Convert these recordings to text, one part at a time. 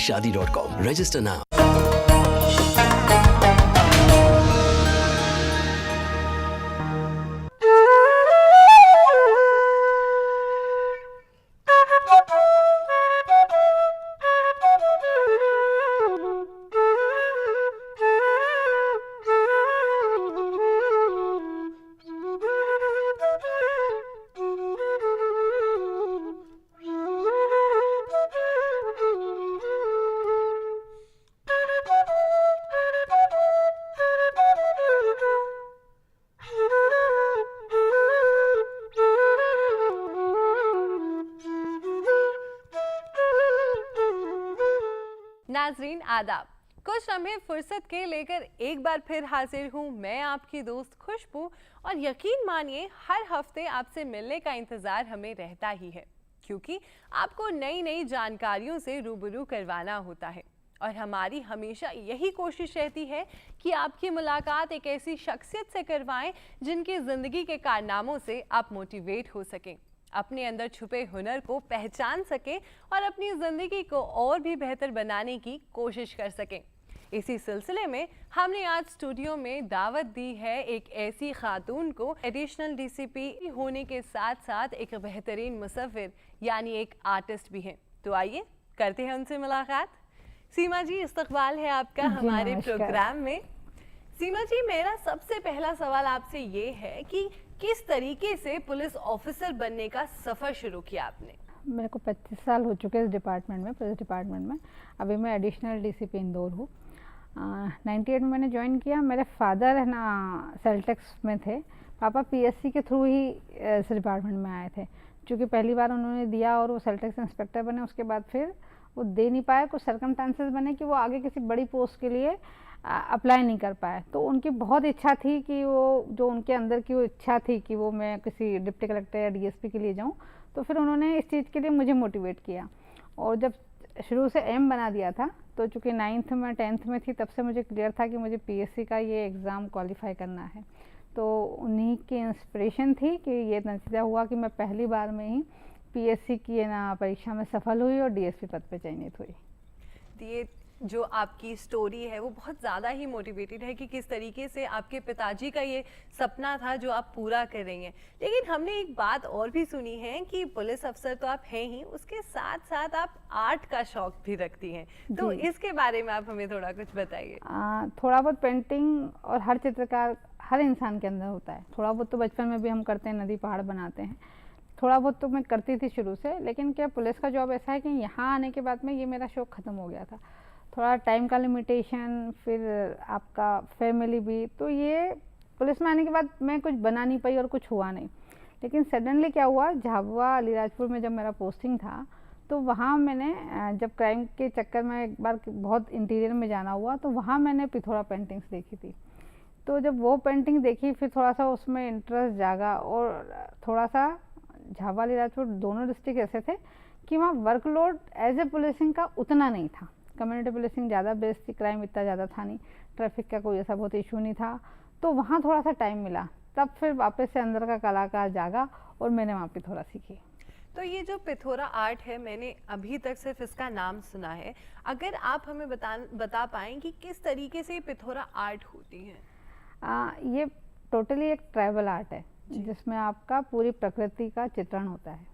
shaadi.com. Register now. नाजरीन आदाब, कुछ लम्हे फुर्सत के लेकर एक बार फिर हाजिर हूँ मैं आपकी दोस्त खुशबू। और यकीन मानिए हर हफ्ते आपसे मिलने का इंतज़ार हमें रहता ही है, क्योंकि आपको नई नई जानकारियों से रूबरू करवाना होता है। और हमारी हमेशा यही कोशिश रहती है कि आपकी मुलाकात एक ऐसी शख्सियत से करवाएं जिनकी ज़िंदगी के कारनामों से आप मोटिवेट हो सकें, अपने अंदर छुपे हुनर को पहचान सकें और अपनी ज़िंदगी को और भी बेहतर बनाने की कोशिश कर सकें। इसी सिलसिले में हमने आज स्टूडियो में दावत दी है एक ऐसी खातून को, एडिशनल डीसीपी होने के साथ साथ एक बेहतरीन मुसव्विर यानी एक आर्टिस्ट भी हैं। तो आइए करते हैं उनसे मुलाकात। सीमा जी, इस्तकबाल है आपका हमारे प्रोग्राम में। सीमा जी, मेरा सबसे पहला सवाल आपसे ये है कि किस तरीके से पुलिस ऑफिसर बनने का सफ़र शुरू किया आपने? मेरे को 25 साल हो चुके हैं इस डिपार्टमेंट में, पुलिस डिपार्टमेंट में। अभी मैं एडिशनल डीसीपी इंदौर हूँ। 98 में मैंने ज्वाइन किया। मेरे फादर है ना सेल्टेक्स में थे, पापा पीएससी के थ्रू ही इस डिपार्टमेंट में आए थे। क्योंकि पहली बार उन्होंने दिया और वो सेल्टेक्स इंस्पेक्टर बने, उसके बाद फिर वो दे नहीं पाए, कुछ सर्कमस्टांसेस बने कि वो आगे किसी बड़ी पोस्ट के लिए अप्लाई नहीं कर पाए। तो उनकी बहुत इच्छा थी कि वो जो उनके अंदर की वो इच्छा थी कि वो मैं किसी डिप्टी कलेक्टर या डीएसपी के लिए जाऊं, तो फिर उन्होंने इस चीज़ के लिए मुझे मोटिवेट किया। और जब शुरू से एम बना दिया था, तो चूँकि 9th में 10th में थी, तब से मुझे क्लियर था कि मुझे पीएससी का ये एग्ज़ाम क्वालिफाई करना है। तो उन्हीं की इंस्पिरेशन थी कि ये नतीजा हुआ कि मैं पहली बार में ही पीएससी की ना परीक्षा में सफल हुई और डीएसपी पद पे चयनित हुई। ये जो आपकी स्टोरी है वो बहुत ज़्यादा ही मोटिवेटेड है कि किस तरीके से आपके पिताजी का ये सपना था जो आप पूरा कर रही हैं। लेकिन हमने एक बात और भी सुनी है कि पुलिस अफसर तो आप हैं ही, उसके साथ साथ आप आर्ट का शौक भी रखती हैं। तो इसके बारे में आप हमें थोड़ा कुछ बताइए। थोड़ा बहुत पेंटिंग और हर चित्रकार हर इंसान के अंदर होता है। थोड़ा बहुत तो बचपन में भी हम करते हैं, नदी पहाड़ बनाते हैं। थोड़ा बहुत तो मैं करती थी शुरू से, लेकिन क्या पुलिस का जॉब ऐसा है कि यहाँ आने के बाद में ये मेरा शौक ख़त्म हो गया था। थोड़ा टाइम का लिमिटेशन, फिर आपका फैमिली भी, तो ये पुलिस में आने के बाद मैं कुछ बना नहीं पाई और कुछ हुआ नहीं। लेकिन सडनली क्या हुआ, झाबुआ अलीराजपुर में जब मेरा पोस्टिंग था, तो वहाँ मैंने जब क्राइम के चक्कर में एक बार बहुत इंटीरियर में जाना हुआ, तो वहाँ मैंने पिथौरा पेंटिंग्स देखी थी। तो जब वो पेंटिंग देखी, फिर थोड़ा सा उसमें इंटरेस्ट जागा। और थोड़ा सा झाबुआ अलीराजपुर दोनों डिस्ट्रिक्ट ऐसे थे कि वहाँ वर्कलोड एज ए पुलिसिंग का उतना नहीं था। कम्युनिटी पुलिसिंग ज़्यादा बेस्ड थी, क्राइम इतना ज़्यादा था नहीं, ट्रैफिक का कोई ऐसा बहुत इशू नहीं था। तो वहाँ थोड़ा सा टाइम मिला, तब फिर वापस से अंदर का कलाकार जागा और मैंने वहाँ पिथौरा सीखी। तो ये जो पिथौरा आर्ट है, मैंने अभी तक सिर्फ इसका नाम सुना है। अगर आप हमें बता पाएँ कि किस तरीके से पिथौरा आर्ट होती है? ये टोटली एक ट्राइबल आर्ट है जिसमें आपका पूरी प्रकृति का चित्रण होता है।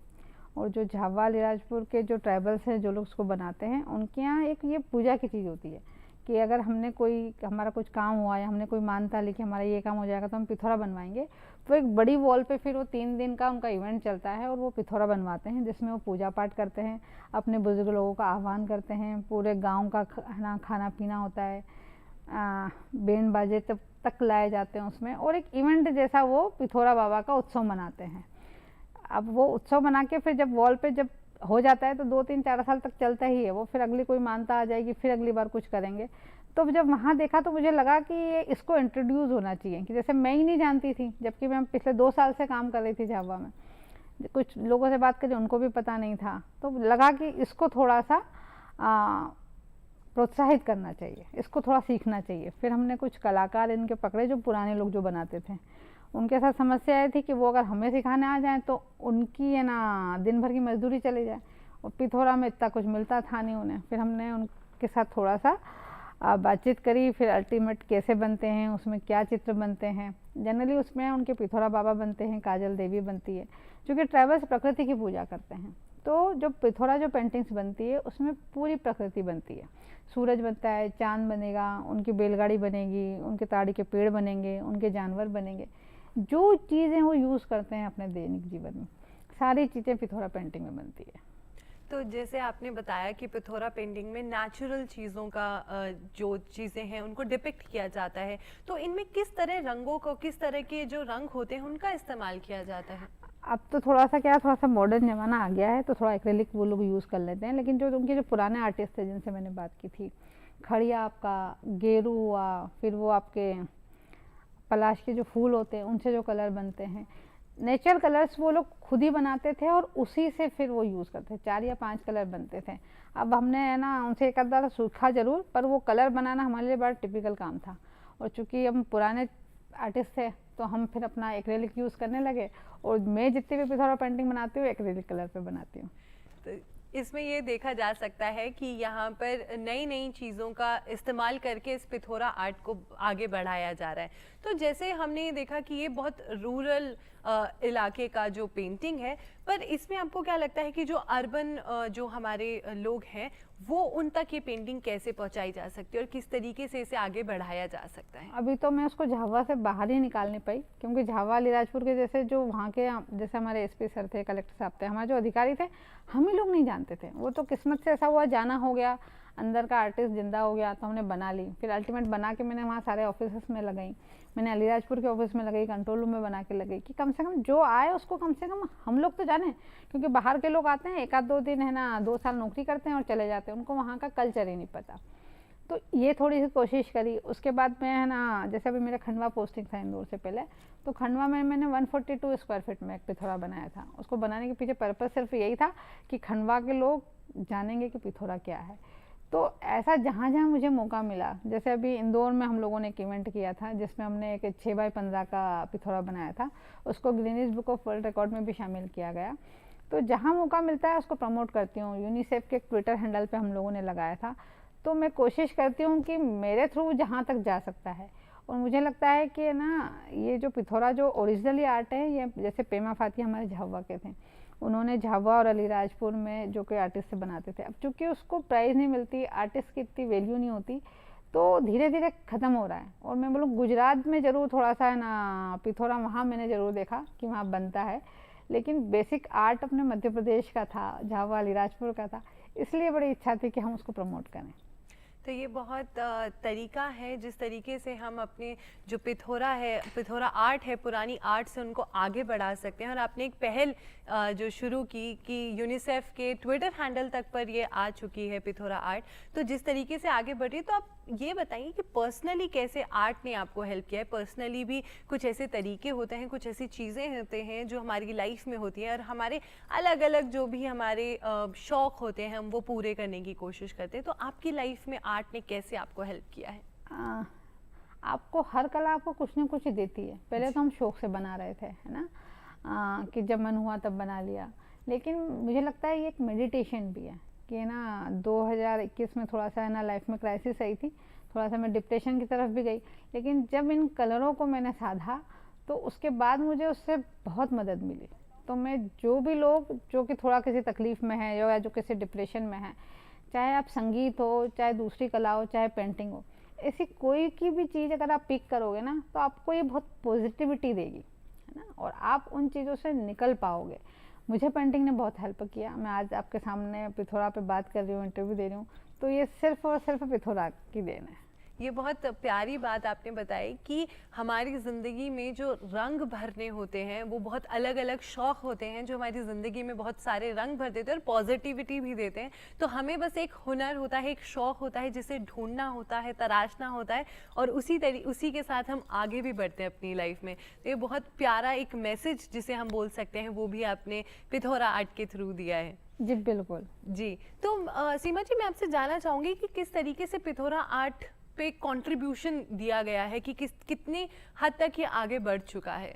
और जो झाबुआ अलीराजपुर के जो ट्राइबल्स हैं, जो लोग उसको बनाते हैं, उनके यहाँ एक ये पूजा की चीज़ होती है कि अगर हमारा कुछ काम हुआ या हमने कोई मानता ली कि हमारा ये काम हो जाएगा तो हम पिथौरा बनवाएंगे। तो एक बड़ी वॉल पे फिर वो 3 दिन का उनका इवेंट चलता है और वो पिथौरा बनवाते हैं, जिसमें वो पूजा पाठ करते हैं, अपने बुजुर्ग लोगों का आह्वान करते हैं, पूरे गाँव का खाना पीना होता है, बैंड बाजे तक लाए जाते हैं उसमें, और एक इवेंट जैसा वो पिथौरा बाबा का उत्सव मनाते हैं। अब वो उत्सव मना के फिर जब वॉल पे जब हो जाता है तो 2-3-4 साल तक चलता ही है वो, फिर अगली कोई मानता आ जाएगी, फिर अगली बार कुछ करेंगे। तो जब वहाँ देखा तो मुझे लगा कि ये इसको इंट्रोड्यूस होना चाहिए, कि जैसे मैं ही नहीं जानती थी, जबकि मैं पिछले 2 साल से काम कर रही थी झाबुआ में, कुछ लोगों से बात करी उनको भी पता नहीं था। तो लगा कि इसको थोड़ा सा प्रोत्साहित करना चाहिए, इसको थोड़ा सीखना चाहिए। फिर हमने कुछ कलाकार इनके पकड़े जो पुराने लोग जो बनाते थे। उनके साथ समस्या ये थी कि वो अगर हमें सिखाने आ जाएं तो उनकी है ना दिन भर की मजदूरी चली जाए, और पिथौरा में इतना कुछ मिलता था नहीं उन्हें। फिर हमने उनके साथ थोड़ा सा बातचीत करी, फिर अल्टीमेट कैसे बनते हैं, उसमें क्या चित्र बनते हैं। जनरली उसमें उनके पिथौरा बाबा बनते हैं, काजल देवी बनती है, क्योंकि ट्राइबल्स प्रकृति की पूजा करते हैं। तो जो पिथौरा जो पेंटिंग्स बनती है उसमें पूरी प्रकृति बनती है। सूरज बनता है, चांद बनेगा, उनकी बैलगाड़ी बनेगी, उनके ताड़ी के पेड़ बनेंगे, उनके जानवर बनेंगे। जो चीज़ें वो यूज़ करते हैं अपने दैनिक जीवन में, सारी चीज़ें पिथौरा पेंटिंग में बनती है। तो जैसे आपने बताया कि पिथौरा पेंटिंग में नेचुरल चीज़ों का जो चीज़ें हैं उनको डिपिक्ट किया जाता है, तो इनमें किस तरह रंगों को, किस तरह के जो रंग होते हैं उनका इस्तेमाल किया जाता है? अब तो थोड़ा सा मॉडर्न ज़माना आ गया है, तो थोड़ा एक्रेलिक वो लोग यूज़ कर लेते हैं। लेकिन जो उनके जो पुराने आर्टिस्ट थे जिनसे मैंने बात की थी, खड़िया आपका, गेरू हुआ, फिर वो आपके पलाश के जो फूल होते हैं उनसे जो कलर बनते हैं, नेचुरल कलर्स वो लोग खुद ही बनाते थे और उसी से फिर वो यूज़ करते थे। 4 या 5 कलर बनते थे। अब हमने है ना उनसे एक आधा सूखा ज़रूर, पर वो कलर बनाना हमारे लिए बड़ा टिपिकल काम था। और चूँकि हम पुराने आर्टिस्ट थे तो हम फिर अपना एक्रेलिक यूज़ करने लगे, और मैं जितनी भी पिथौरा पेंटिंग बनाती हूँ एक्रेलिक कलर पे बनाती हूँ। तो इसमें ये देखा जा सकता है कि यहाँ पर नई नई चीज़ों का इस्तेमाल करके इस पिथौरा आर्ट को आगे बढ़ाया जा रहा है। तो जैसे हमने ये देखा कि ये बहुत रूरल इलाके का जो पेंटिंग है, पर इसमें आपको क्या लगता है कि जो अर्बन जो हमारे लोग हैं वो उन तक ये पेंटिंग कैसे पहुंचाई जा सकती है और किस तरीके से इसे आगे बढ़ाया जा सकता है? अभी तो मैं उसको झावा से बाहर ही निकाल नहीं पाई, क्योंकि झावा अलीराजपुर के जैसे जो वहाँ के जैसे हमारे एसपी सर थे, कलेक्टर साहब थे, हमारे जो अधिकारी थे, हम ही लोग नहीं जानते थे। वो तो किस्मत से ऐसा हुआ, जाना हो गया, अंदर का आर्टिस्ट जिंदा हो गया तो हमने बना ली। फिर अल्टीमेट बना के मैंने वहाँ सारे ऑफिस में लगाई, मैंने अलीराजपुर के ऑफिस में लगाई, कंट्रोल रूम में बना के लगाई, कि कम से कम जो आए उसको कम से कम हम लोग तो जाने। क्योंकि बाहर के लोग आते हैं, 1-2 दिन है ना, 2 साल नौकरी करते हैं और चले जाते हैं, उनको वहाँ का कल्चर ही नहीं पता। तो ये थोड़ी सी कोशिश करी। उसके बाद मैं है ना, जैसे अभी मेरा खंडवा पोस्टिंग था इंदौर से पहले, तो खंडवा में मैंने 142 स्क्वायर फीट में एक पिथौरा बनाया था। उसको बनाने के पीछे पर्पस सिर्फ यही था कि खंडवा के लोग जानेंगे कि पिथौरा क्या है। तो ऐसा जहाँ जहाँ मुझे मौका मिला, जैसे अभी इंदौर में हम लोगों ने एक इवेंट किया था जिसमें हमने एक 6x15 का पिथौरा बनाया था, उसको Guinness book of world record में भी शामिल किया गया। तो जहाँ मौका मिलता है उसको प्रमोट करती हूँ। यूनिसेफ के ट्विटर हैंडल पे हम लोगों ने लगाया था, तो मैं कोशिश करती हूँ कि मेरे थ्रू जहाँ तक जा सकता है। और मुझे लगता है कि ना ये जो पिथौरा जो ओरिजिनली आर्ट है, ये जैसे पेमा फाती हमारे झावा के थे, उन्होंने झावा और अलीराजपुर में जो कोई आर्टिस्ट से बनाते थे। अब चूँकि उसको प्राइज़ नहीं मिलती, आर्टिस्ट की इतनी वैल्यू नहीं होती, तो धीरे धीरे ख़त्म हो रहा है। और मैं बोलूँ गुजरात में ज़रूर थोड़ा सा है ना पिथौरा, वहाँ मैंने ज़रूर देखा कि वहाँ बनता है, लेकिन बेसिक आर्ट अपने मध्य प्रदेश का था, झावा अलीराजपुर का था, इसलिए बड़ी इच्छा थी कि हम उसको प्रमोट करें। तो ये बहुत तरीका है जिस तरीके से हम अपने जो पिथौरा है, पिथौरा आर्ट है, पुरानी आर्ट से उनको आगे बढ़ा सकते हैं। और आपने एक पहल जो शुरू की कि यूनिसेफ के ट्विटर हैंडल तक पर ये आ चुकी है पिथौरा आर्ट, तो जिस तरीके से आगे बढ़ रही है, तो आप ये बताइए कि पर्सनली कैसे आर्ट ने आपको हेल्प किया है? पर्सनली भी कुछ ऐसे तरीके होते हैं, कुछ ऐसी चीज़ें होते हैं जो हमारी लाइफ में होती हैं और हमारे अलग अलग जो भी हमारे शौक़ होते हैं हम वो पूरे करने की कोशिश करते हैं। तो आपकी लाइफ में आर्ट ने कैसे आपको हेल्प किया है? आपको हर कला आपको कुछ ना कुछ देती है। पहले तो हम शौक से बना रहे थे, है ना, कि जब मन हुआ तब बना लिया। लेकिन मुझे लगता है ये एक मेडिटेशन भी है कि ना 2021 में थोड़ा सा है ना लाइफ में क्राइसिस आई थी, थोड़ा सा मैं डिप्रेशन की तरफ भी गई। लेकिन जब इन कलरों को मैंने साधा तो उसके बाद मुझे उससे बहुत मदद मिली। तो मैं जो भी लोग जो कि थोड़ा किसी तकलीफ़ में है या जो किसी डिप्रेशन में है, चाहे आप संगीत हो, चाहे दूसरी कला हो, चाहे पेंटिंग हो, ऐसी कोई की भी चीज़ अगर आप पिक करोगे ना तो आपको ये बहुत पॉजिटिविटी देगी, है ना, और आप उन चीज़ों से निकल पाओगे। मुझे पेंटिंग ने बहुत हेल्प किया। मैं आज आपके सामने पिथौरा पे बात कर रही हूँ, इंटरव्यू दे रही हूँ, तो ये सिर्फ और सिर्फ पिथौरा की देन है। ये बहुत प्यारी बात आपने बताई कि हमारी ज़िंदगी में जो रंग भरने होते हैं वो बहुत अलग अलग शौक़ होते हैं जो हमारी ज़िंदगी में बहुत सारे रंग भर देते हैं और पॉजिटिविटी भी देते हैं। तो हमें बस एक हुनर होता है, एक शौक़ होता है जिसे ढूंढना होता है, तराशना होता है और उसी के साथ हम आगे भी बढ़ते हैं अपनी लाइफ में। तो ये बहुत प्यारा एक मैसेज जिसे हम बोल सकते हैं वो भी आपने पिथौरा आर्ट के थ्रू दिया है। जी बिल्कुल जी। तो सीमा जी, मैं आपसे जानना चाहूँगी कि किस तरीके से पिथौरा आर्ट पे कंट्रीब्यूशन दिया गया है कि कितनी हद तक ये आगे बढ़ चुका है?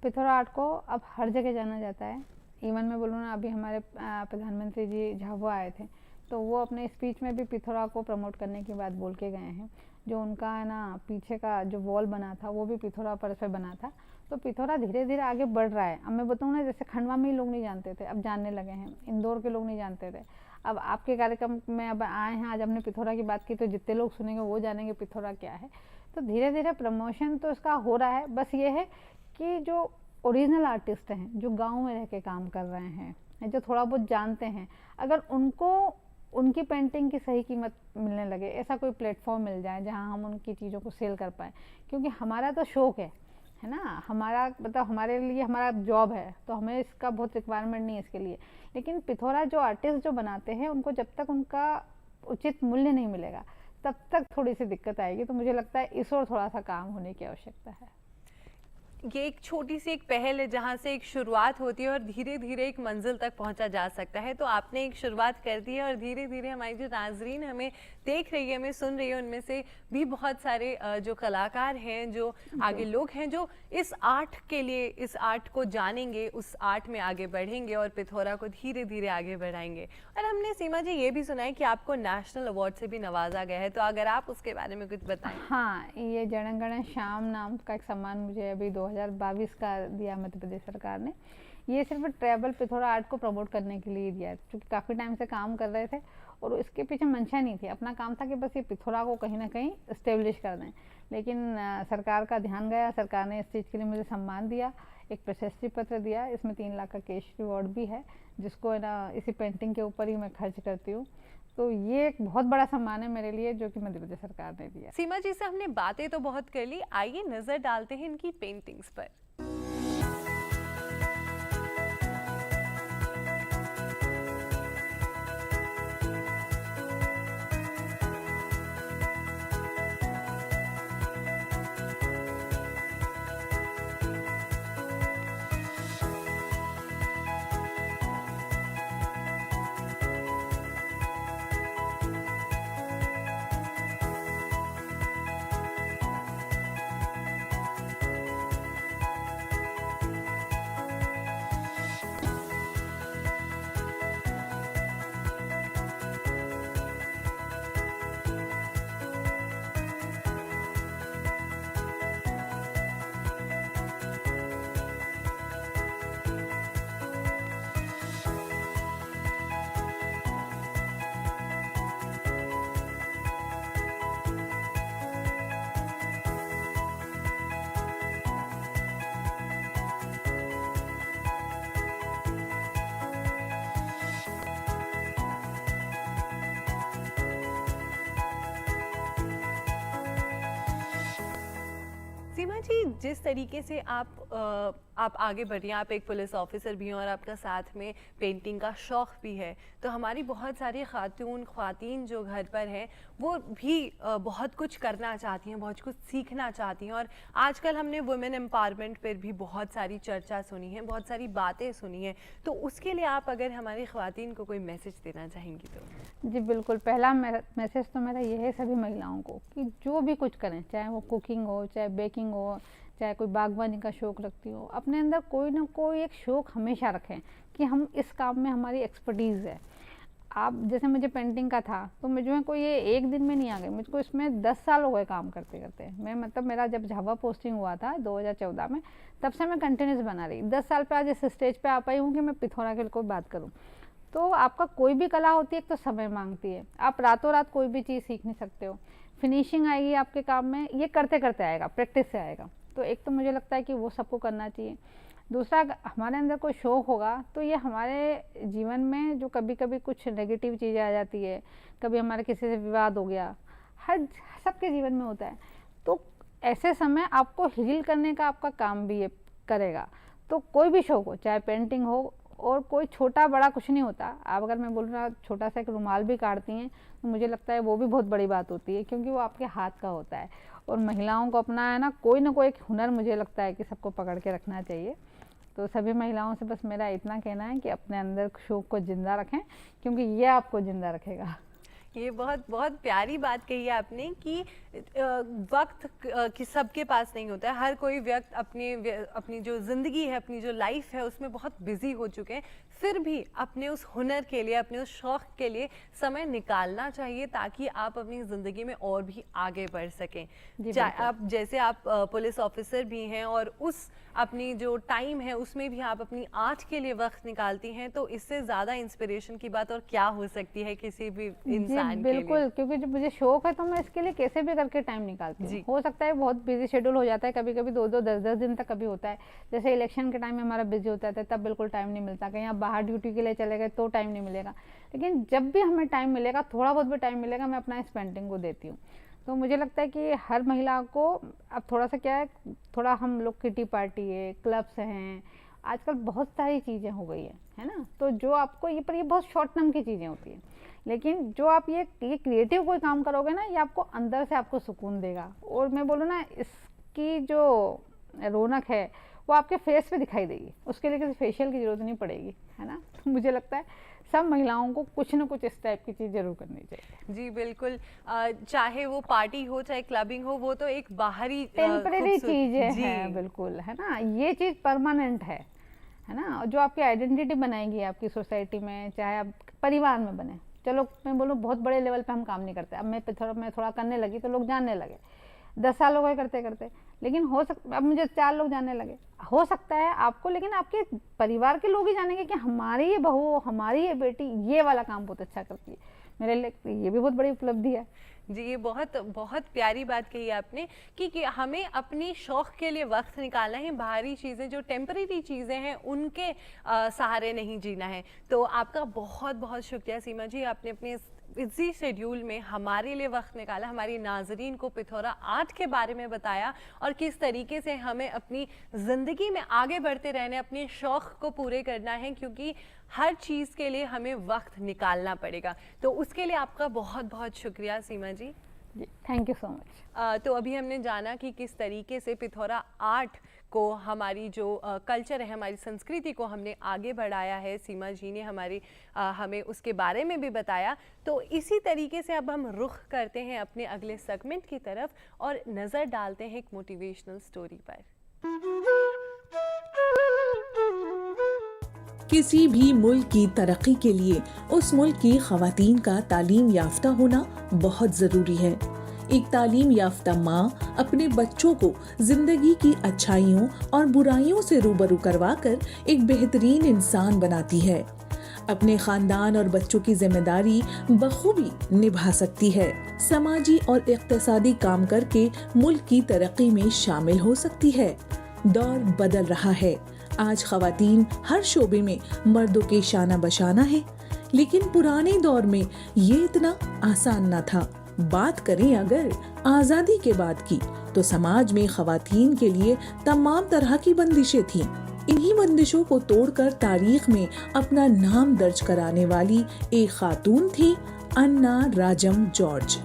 पिथौरा आर्ट को अब हर जगह जाना जाता है। इवन मैं बोलूँ ना, अभी हमारे प्रधानमंत्री जी झाबुआ आए थे, तो वो अपने स्पीच में भी पिथौरा को प्रमोट करने की बात बोल के गए हैं। जो उनका है ना पीछे का जो वॉल बना था वो भी पिथौरा पर से बना था। तो पिथौरा धीरे धीरे आगे बढ़ रहा है। अब मैं बताऊँ ना, जैसे खंडवा में ही लोग नहीं जानते थे, अब जानने लगे हैं। इंदौर के लोग नहीं जानते थे, अब आपके कार्यक्रम में अब आए हैं, आज हमने पिथौरा की बात की तो जितने लोग सुनेंगे वो जानेंगे पिथौरा क्या है। तो धीरे धीरे प्रमोशन तो इसका हो रहा है। बस ये है कि जो ओरिजिनल आर्टिस्ट हैं, जो गाँव में रह के काम कर रहे हैं, जो थोड़ा बहुत जानते हैं, अगर उनको उनकी पेंटिंग की सही कीमत मिलने लगे, ऐसा कोई प्लेटफॉर्म मिल जाए जहां हम उनकी चीज़ों को सेल कर पाएँ। क्योंकि हमारा तो शौक है ना, हमारा मतलब हमारे लिए हमारा जॉब है, तो हमें इसका बहुत रिक्वायरमेंट नहीं है इसके लिए। लेकिन पिथौरा जो आर्टिस्ट जो बनाते हैं, उनको जब तक उनका उचित मूल्य नहीं मिलेगा तब तक थोड़ी सी दिक्कत आएगी। तो मुझे लगता है इस और थोड़ा सा काम होने की आवश्यकता है। ये एक छोटी सी एक पहल है जहाँ से एक शुरुआत होती है और धीरे धीरे एक मंजिल तक पहुँचा जा सकता है। तो आपने एक शुरुआत कर दी है और धीरे धीरे हमारी जो नाजरीन हमें देख रही है, हमें सुन रही है, उनमें से भी बहुत सारे जो कलाकार हैं, जो आगे लोग हैं, जो इस आर्ट के लिए, इस आर्ट को जानेंगे, उस आर्ट में आगे बढ़ेंगे और पिथौरा को धीरे धीरे आगे बढ़ाएंगे। और हमने सीमा जी ये भी सुना है कि आपको नेशनल अवार्ड से भी नवाजा गया है, तो अगर आप उसके बारे में कुछ बताएं। हाँ, ये जनगण श्याम नाम का एक सम्मान मुझे अभी 2022 का दिया मध्य प्रदेश सरकार ने। ये सिर्फ ट्रैवल पिथौरा आर्ट को प्रमोट करने के लिए दिया है, क्योंकि काफ़ी टाइम से काम कर रहे थे और इसके पीछे मंशा नहीं थी। अपना काम था कि बस ये पिथौरा को कहीं ना कहीं इस्टेब्लिश कर दें। लेकिन सरकार का ध्यान गया, सरकार ने इस चीज़ के लिए मुझे सम्मान दिया, एक प्रशस्ति पत्र दिया। इसमें 3 लाख का कैश रिवॉर्ड भी है, जिसको है ना इसी पेंटिंग के ऊपर ही मैं खर्च करती हूँ। तो ये एक बहुत बड़ा सम्मान है मेरे लिए, जो कि मध्य प्रदेश सरकार ने दिया। सीमा जी से हमने बातें तो बहुत कर ली, आइए नजर डालते हैं इनकी पेंटिंग्स पर। सीमा जी, जिस तरीके से आप आगे बढ़ रही हैं, आप एक पुलिस ऑफिसर भी हैं और आपका साथ में पेंटिंग का शौक़ भी है, तो हमारी बहुत सारी ख़वातीन जो घर पर हैं वो भी बहुत कुछ करना चाहती हैं, बहुत कुछ सीखना चाहती हैं। और आजकल हमने वुमेन एम्पावरमेंट पर भी बहुत सारी चर्चा सुनी है, बहुत सारी बातें सुनी हैं। तो उसके लिए आप अगर हमारी ख़वातीन को कोई मैसेज देना चाहेंगी तो? जी बिल्कुल, पहला मैसेज तो मेरा ये है सभी महिलाओं को कि जो भी कुछ करें, चाहे वो कुकिंग हो, चाहे बेकिंग हो, चाहे कोई बागवानी का शौक़ रखती हो, अपने अंदर कोई ना कोई एक शौक़ हमेशा रखें कि हम इस काम में हमारी एक्सपर्टीज़ है। आप जैसे मुझे पेंटिंग का था, तो मुझे में कोई ये एक दिन में नहीं आ गई, मुझको इसमें 10 साल हो गए काम करते करते। मैं मतलब मेरा जब झाबुआ पोस्टिंग हुआ था 2014 में, तब से मैं कंटिन्यूस बना रही। 10 साल पे आज इस स्टेज पे आ पाई हूँ कि मैं पिथौरा के कोई बात करूँ। तो आपका कोई भी कला होती है, एक तो समय मांगती है, आप रातों रात कोई भी चीज़ सीख नहीं सकते हो। फिनिशिंग आएगी आपके काम में, ये करते करते आएगा, प्रैक्टिस से आएगा। तो एक तो मुझे लगता है कि वो सबको करना चाहिए। दूसरा, हमारे अंदर कोई शौक़ होगा तो ये हमारे जीवन में जो कभी कभी कुछ नेगेटिव चीज़ें आ जाती है, कभी हमारे किसी से विवाद हो गया, हर सबके जीवन में होता है। तो ऐसे समय आपको हील करने का आपका काम भी ये करेगा। तो कोई भी शौक़ हो, चाहे पेंटिंग हो, और कोई छोटा बड़ा कुछ नहीं होता। आप अगर मैं बोल रहा छोटा सा एक रुमाल भी काटती हैं तो मुझे लगता है वो भी बहुत बड़ी बात होती है, क्योंकि वो आपके हाथ का होता है। और महिलाओं को अपना है ना कोई एक हुनर मुझे लगता है कि सबको पकड़ के रखना चाहिए। तो सभी महिलाओं से बस मेरा इतना कहना है कि अपने अंदर शौक़ को ज़िंदा रखें, क्योंकि ये आपको ज़िंदा रखेगा। ये बहुत बहुत प्यारी बात कही है आपने कि वक्त कि सबके पास नहीं होता है। हर कोई व्यक्ति अपनी जो ज़िंदगी है, अपनी जो लाइफ है, उसमें बहुत बिजी हो चुके हैं। फिर भी अपने उस हुनर के लिए, अपने उस शौक़ के लिए समय निकालना चाहिए ताकि आप अपनी ज़िंदगी में और भी आगे बढ़ सकें। आप जैसे आप पुलिस ऑफिसर भी हैं और उस अपनी जो टाइम है उसमें भी आप अपनी आर्ट के लिए वक्त निकालती हैं, तो इससे ज़्यादा इंस्पिरेशन की बात और क्या हो सकती है किसी भी इंसान के लिए। बिल्कुल, क्योंकि जब मुझे शौक है तो मैं इसके लिए कैसे भी करके टाइम निकालती हूँ। हो सकता है बहुत बिजी शेड्यूल हो जाता है, कभी कभी 2-2 10-10 दिन तक कभी होता है। जैसे इलेक्शन के टाइम में हमारा बिजी होता है तब बिल्कुल टाइम नहीं मिलता, कहीं आप बाहर ड्यूटी के लिए चले गए तो टाइम नहीं मिलेगा। लेकिन जब भी हमें टाइम मिलेगा, थोड़ा बहुत भी टाइम मिलेगा, मैं अपना इस पेंटिंग को देती हूँ। तो मुझे लगता है कि हर महिला को अब थोड़ा सा क्या है, थोड़ा हम लोग किटी पार्टी है, क्लब्स हैं, आजकल बहुत सारी चीज़ें हो गई है ना। तो जो आपको ये बहुत शॉर्ट टर्म की चीज़ें होती हैं, लेकिन जो आप ये क्रिएटिव कोई काम करोगे ना, ये आपको अंदर से आपको सुकून देगा। और मैं बोलूँ ना, इसकी जो रौनक है वो आपके फेस पे दिखाई देगी, उसके लिए किसी फेशियल की ज़रूरत नहीं पड़ेगी, है ना। तो मुझे लगता है सब महिलाओं को कुछ न कुछ इस टाइप की चीज़ जरूर करनी चाहिए। जी बिल्कुल, चाहे वो पार्टी हो चाहे क्लबिंग हो, वो तो एक बाहरी टेम्परेरी चीज़ है, बिल्कुल, है ना। ये चीज़ परमानेंट है ना। जो आपकी आइडेंटिटी बनाएगी आपकी सोसाइटी में, चाहे आप परिवार में बने। चलो मैं बोलूँ बहुत बड़े लेवल पे हम काम नहीं करते, अब मैं थोड़ा करने लगी तो लोग जानने लगे। 10 साल हो गए करते करते, लेकिन हो सकता अब मुझे 4 लोग जानने लगे। हो सकता है आपको, लेकिन आपके परिवार के लोग ही जानेंगे कि हमारी ये बहू, हमारी ये बेटी ये वाला काम बहुत अच्छा करती है। मेरे लिए ये भी बहुत बड़ी उपलब्धि है। जी, ये बहुत बहुत प्यारी बात कही आपने कि हमें अपनी शौक़ के लिए वक्त निकालना है, बाहरी चीज़ें जो टेम्परेरी चीज़ें हैं उनके सहारे नहीं जीना है। तो आपका बहुत बहुत शुक्रिया सीमा जी, आपने अपने बिजी शेड्यूल में हमारे लिए वक्त निकाला, हमारी नाजरीन को पिथौरा आर्ट के बारे में बताया और किस तरीके से हमें अपनी ज़िंदगी में आगे बढ़ते रहने, अपने शौक़ को पूरे करना है, क्योंकि हर चीज़ के लिए हमें वक्त निकालना पड़ेगा। तो उसके लिए आपका बहुत बहुत शुक्रिया Seema ji. Thank you so much. तो अभी हमने जाना कि किस तरीके से पिथौरा आर्ट को, हमारी जो कल्चर है, हमारी संस्कृति को हमने आगे बढ़ाया है। सीमा जी ने हमें उसके बारे में भी बताया। तो इसी तरीके से अब हम रुख करते हैं अपने अगले सेगमेंट की तरफ और नज़र डालते हैं एक मोटिवेशनल स्टोरी पर। किसी भी मुल्क की तरक्की के लिए उस मुल्क की ख़वातीन का तालीम याफ्ता होना बहुत ज़रूरी है। एक तालीम याफ्ता माँ अपने बच्चों को जिंदगी की अच्छाइयों और बुराइयों से रूबरू करवाकर एक बेहतरीन इंसान बनाती है। अपने खानदान और बच्चों की जिम्मेदारी बखूबी निभा सकती है। समाजी और इक्तिसादी काम करके मुल्क की तरक्की में शामिल हो सकती है। दौर बदल रहा है, आज ख़वातीन हर शोबे में मर्दों के शाना बशाना है, लेकिन पुराने दौर में ये इतना आसान न था। बात करें अगर आज़ादी के बाद की, तो समाज में ख़वातीन के लिए तमाम तरह की बंदिशें थीं। इन्हीं बंदिशों को तोड़कर तारीख में अपना नाम दर्ज कराने वाली एक खातून थी अन्ना राजम जॉर्ज,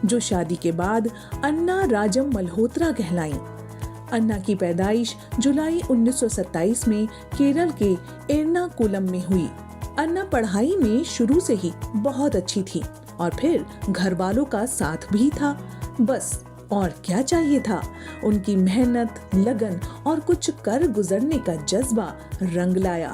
जो शादी के बाद अन्ना राजम मल्होत्रा कहलाईं। अन्ना की पैदाइश जुलाई 1927 में केरल के एर्नाकुलम में हुई। अन्ना पढ़ाई में शुरू से ही बहुत अच्छी थी और फिर घर वालों का साथ भी था। बस और क्या चाहिए था, उनकी मेहनत, लगन और कुछ कर गुजरने का जज्बा रंग लाया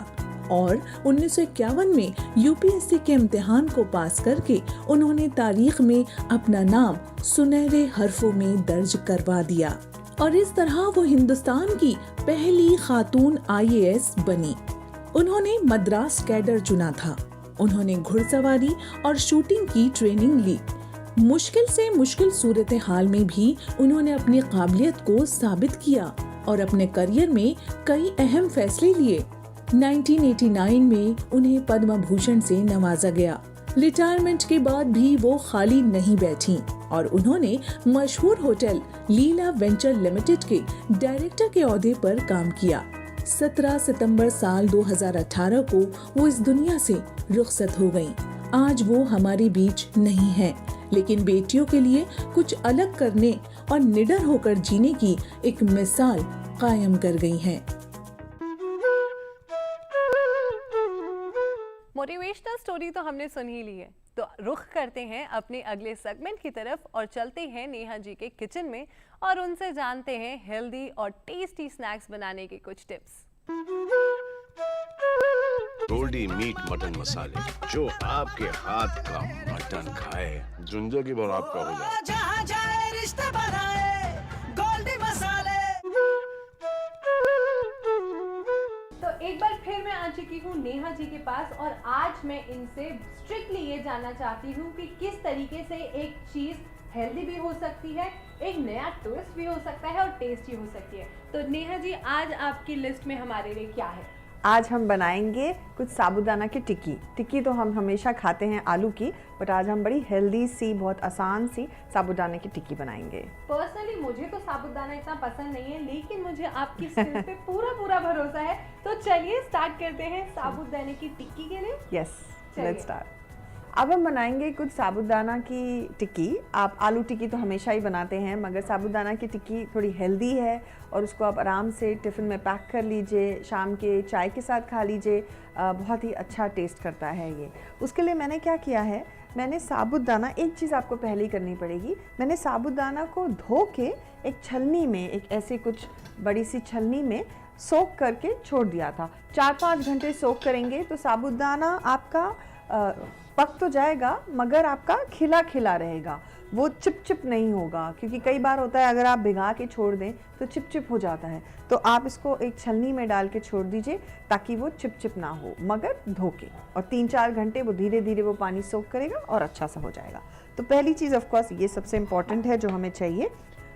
और 1951 में यूपीएससी के इम्तिहान को पास करके उन्होंने तारीख में अपना नाम सुनहरे हरफों में दर्ज करवा दिया और इस तरह वो हिंदुस्तान की पहली खातून आईएएस बनी। उन्होंने मद्रास कैडर चुना था। उन्होंने घुड़सवारी और शूटिंग की ट्रेनिंग ली। मुश्किल से मुश्किल सूरत हाल में भी उन्होंने अपनी काबिलियत को साबित किया और अपने करियर में कई अहम फैसले लिए। 1989 में उन्हें पद्म भूषण से नवाजा गया। रिटायरमेंट के बाद भी वो खाली नहीं बैठी और उन्होंने मशहूर होटल लीला वेंचर लिमिटेड के डायरेक्टर के ओहदे पर काम किया। 17 सितंबर साल 2018 को वो इस दुनिया से रुखसत हो गईं। आज वो हमारे बीच नहीं है, लेकिन बेटियों के लिए कुछ अलग करने और निडर होकर जीने की एक मिसाल कायम कर गई हैं। मोटिवेशनल स्टोरी तो हमने सुन ही ली है, तो रुख करते हैं अपने अगले सेगमेंट की तरफ और चलते हैं नेहा जी के किचन में और उनसे जानते हैं हेल्दी और टेस्टी स्नैक्स बनाने के कुछ टिप्स। गोल्डी मीट मटन मसाले, जो आपके हाथ का मटन खाए जिंदगी भर आपका हो जाए। जहाँ जाए रिश्ते बनाए गोल्डी मसाले। तो एक बार फिर मैं आ चुकी हूँ नेहा जी के पास और आज मैं इनसे स्ट्रिक्टली ये जानना चाहती हूँ कि किस तरीके से एक चीज़ हेल्दी भी हो सकती है, एक नया ट्विस्ट भी हो सकता है और टेस्टी हो सकती है। तो नेहा जी, आज आपकी लिस्ट में हमारे लिए क्या है? आज हम बनाएंगे कुछ साबूदाना की टिक्की तो हम हमेशा खाते हैं आलू की, बट आज हम बड़ी हेल्दी सी, बहुत आसान सी साबूदाना की टिक्की बनाएंगे। पर्सनली मुझे तो साबूदाना इतना पसंद नहीं है, लेकिन मुझे आपकी स्किल्स पे पूरा भरोसा है। तो चलिए स्टार्ट करते हैं साबूदाने की टिक्की के लिए। Yes, let's start. अब हम बनाएंगे कुछ साबूदाना की टिक्की। आप आलू टिक्की तो हमेशा ही बनाते हैं, मगर साबूदाना की टिक्की थोड़ी हेल्दी है और उसको आप आराम से टिफ़िन में पैक कर लीजिए, शाम के चाय के साथ खा लीजिए। बहुत ही अच्छा टेस्ट करता है ये। उसके लिए मैंने क्या किया है, मैंने साबूदाना, एक चीज़ आपको पहले ही करनी पड़ेगी, मैंने साबूदाना को धो के एक छलनी में, एक ऐसे कुछ बड़ी सी छलनी में सोक करके छोड़ दिया था। 4-5 घंटे सोक करेंगे तो साबूदाना आपका पक तो जाएगा मगर आपका खिला खिला रहेगा, वो चिप नहीं होगा। क्योंकि कई बार होता है अगर आप भिगा के छोड़ दें तो चिप हो जाता है। तो आप इसको एक छलनी में डाल के छोड़ दीजिए ताकि वो चिप ना हो, मगर धो के। और 3-4 घंटे वो धीरे धीरे वो पानी सोख करेगा और अच्छा सा हो जाएगा। तो पहली चीज़ ऑफ कोर्स ये सबसे इम्पॉर्टेंट है जो हमें चाहिए,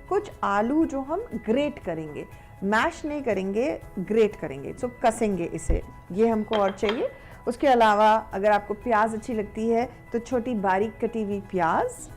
कुछ आलू जो हम ग्रेट करेंगे, मैश नहीं करेंगे, ग्रेट करेंगे, तो कसेंगे इसे, ये हमको और चाहिए। उसके अलावा अगर आपको प्याज अच्छी लगती है तो छोटी बारीक कटी हुई प्याज,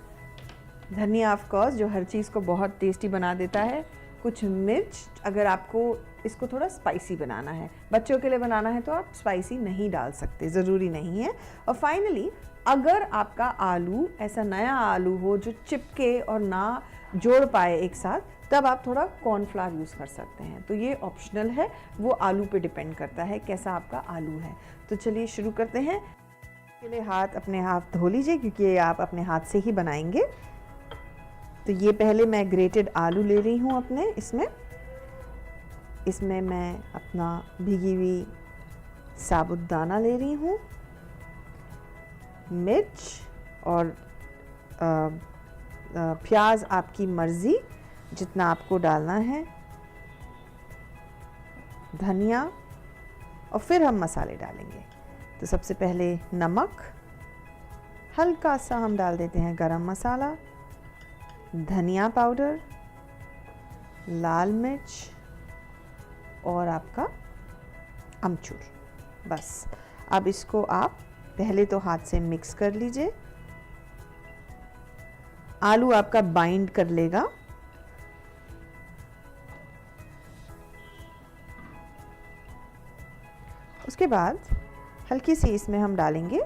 धनिया ऑफ कोर्स जो हर चीज़ को बहुत टेस्टी बना देता है, कुछ मिर्च अगर आपको इसको थोड़ा स्पाइसी बनाना है, बच्चों के लिए बनाना है तो आप स्पाइसी नहीं डाल सकते, ज़रूरी नहीं है। और फाइनली अगर आपका आलू ऐसा नया आलू हो जो चिपके और ना जोड़ पाए एक साथ, तब आप थोड़ा कॉर्नफ्लावर यूज़ कर सकते हैं। तो ये ऑप्शनल है, वो आलू पे डिपेंड करता है कैसा आपका आलू है। तो चलिए शुरू करते हैं। इसके लिए अपने हाथ धो लीजिए क्योंकि ये आप अपने हाथ से ही बनाएंगे। तो ये पहले मैं ग्रेटेड आलू ले रही हूँ अपने, इसमें मैं अपना भीगी हुई साबूदाना ले रही हूँ, मिर्च और प्याज आपकी मर्ज़ी जितना आपको डालना है, धनिया, और फिर हम मसाले डालेंगे। तो सबसे पहले नमक, हल्का सा हम डाल देते हैं गरम मसाला, धनिया पाउडर, लाल मिर्च और आपका अमचूर। बस अब इसको आप पहले तो हाथ से मिक्स कर लीजिए। आलू आपका बाइंड कर लेगा। उसके बाद हल्की सी इसमें हम डालेंगे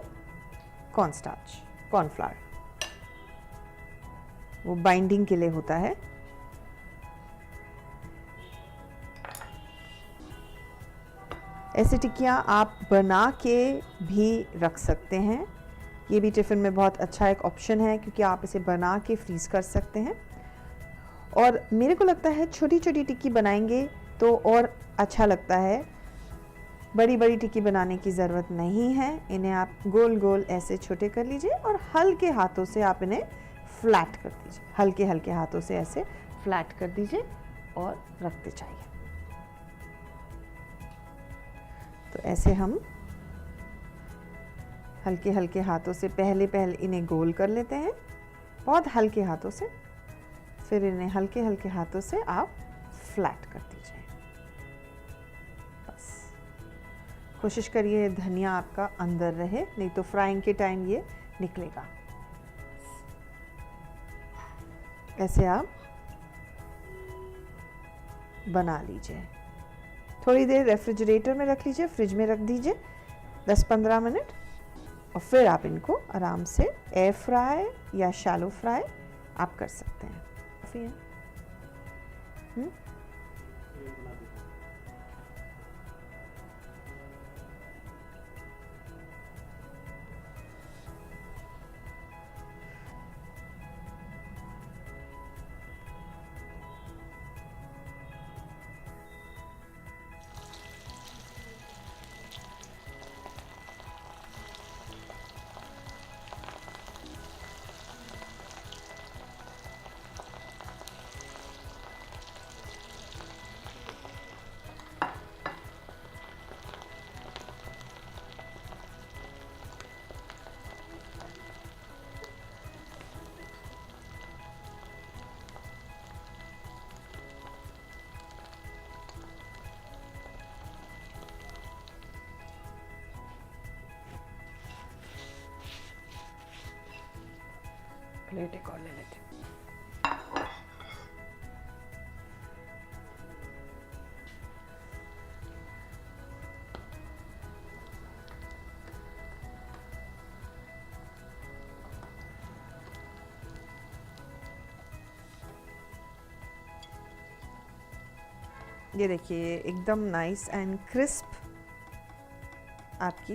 कॉर्नफ्लावर, वो बाइंडिंग के लिए होता है। ऐसी टिक्कियाँ आप बना के भी रख सकते हैं, ये भी टिफ़िन में बहुत अच्छा एक ऑप्शन है क्योंकि आप इसे बना के फ्रीज़ कर सकते हैं। और मेरे को लगता है छोटी छोटी टिक्की बनाएंगे तो और अच्छा लगता है, बड़ी बड़ी टिक्की बनाने की ज़रूरत नहीं है। इन्हें आप गोल गोल ऐसे छोटे कर लीजिए और हल्के हाथों से आप इन्हें फ्लैट कर दीजिए, हल्के हाथों से ऐसे फ्लैट कर दीजिए और रखते जाइए। तो ऐसे हम हल्के हाथों से पहले इन्हें गोल कर लेते हैं, बहुत हल्के हाथों से, फिर इन्हें हल्के हाथों से आप फ्लैट कर दीजिए। बस कोशिश करिए धनिया आपका अंदर रहे, नहीं तो फ्राइंग के टाइम ये निकलेगा। ऐसे आप बना लीजिए। थोड़ी देर रेफ्रिजरेटर में रख लीजिए, फ्रिज में रख दीजिए 10-15 मिनट, और फिर आप इनको आराम से एयर फ्राई या शैलो फ्राई आप कर सकते हैं। प्लेट एक और ले लेते हैं। ये देखिए एकदम नाइस एंड क्रिस्प आपकी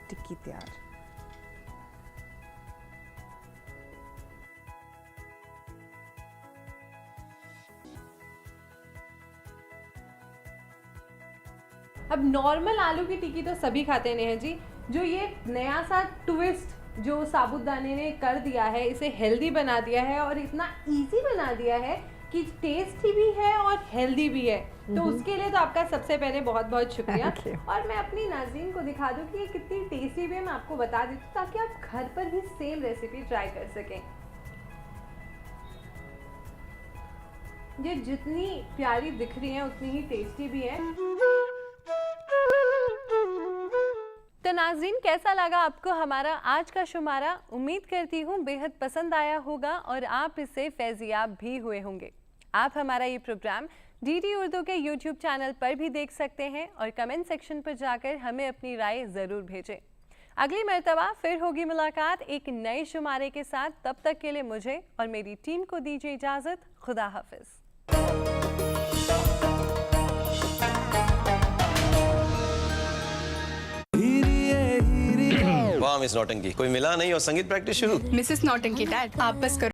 टिक्की तैयार। अब नॉर्मल आलू की टिक्की तो सभी खाते हैं नेहा जी, जो ये नया सा ट्विस्ट जो साबूदाने ने कर दिया है, इसे हेल्दी बना दिया है और इतना इजी बना दिया है कि टेस्टी भी है और हेल्दी भी है, तो उसके लिए तो आपका सबसे पहले बहुत बहुत शुक्रिया। Thank you. और मैं अपनी नाज़रीन को दिखा दूं कि ये कितनी टेस्टी भी है, मैं आपको बता देती हूँ ताकि आप घर पर भी सेम रेसिपी ट्राई कर सकें। ये जितनी प्यारी दिख रही है उतनी ही टेस्टी भी है। तो नाज़रीन, कैसा लगा आपको हमारा आज का शुमारा? उम्मीद करती हूँ बेहद पसंद आया होगा और आप इससे फैज़याब भी हुए होंगे। आप हमारा ये प्रोग्राम डीडी उर्दू के यूट्यूब चैनल पर भी देख सकते हैं और कमेंट सेक्शन पर जाकर हमें अपनी राय ज़रूर भेजें। अगली मर्तबा फिर होगी मुलाकात एक नए शुमारे के साथ। तब तक के लिए मुझे और मेरी टीम को दीजिए इजाज़त। खुदा हाफिज़। वाह मिस नौटंकी, कोई मिला नहीं और संगीत प्रैक्टिस शुरू। मिसेस नौटंकी डैड, आप बस करो।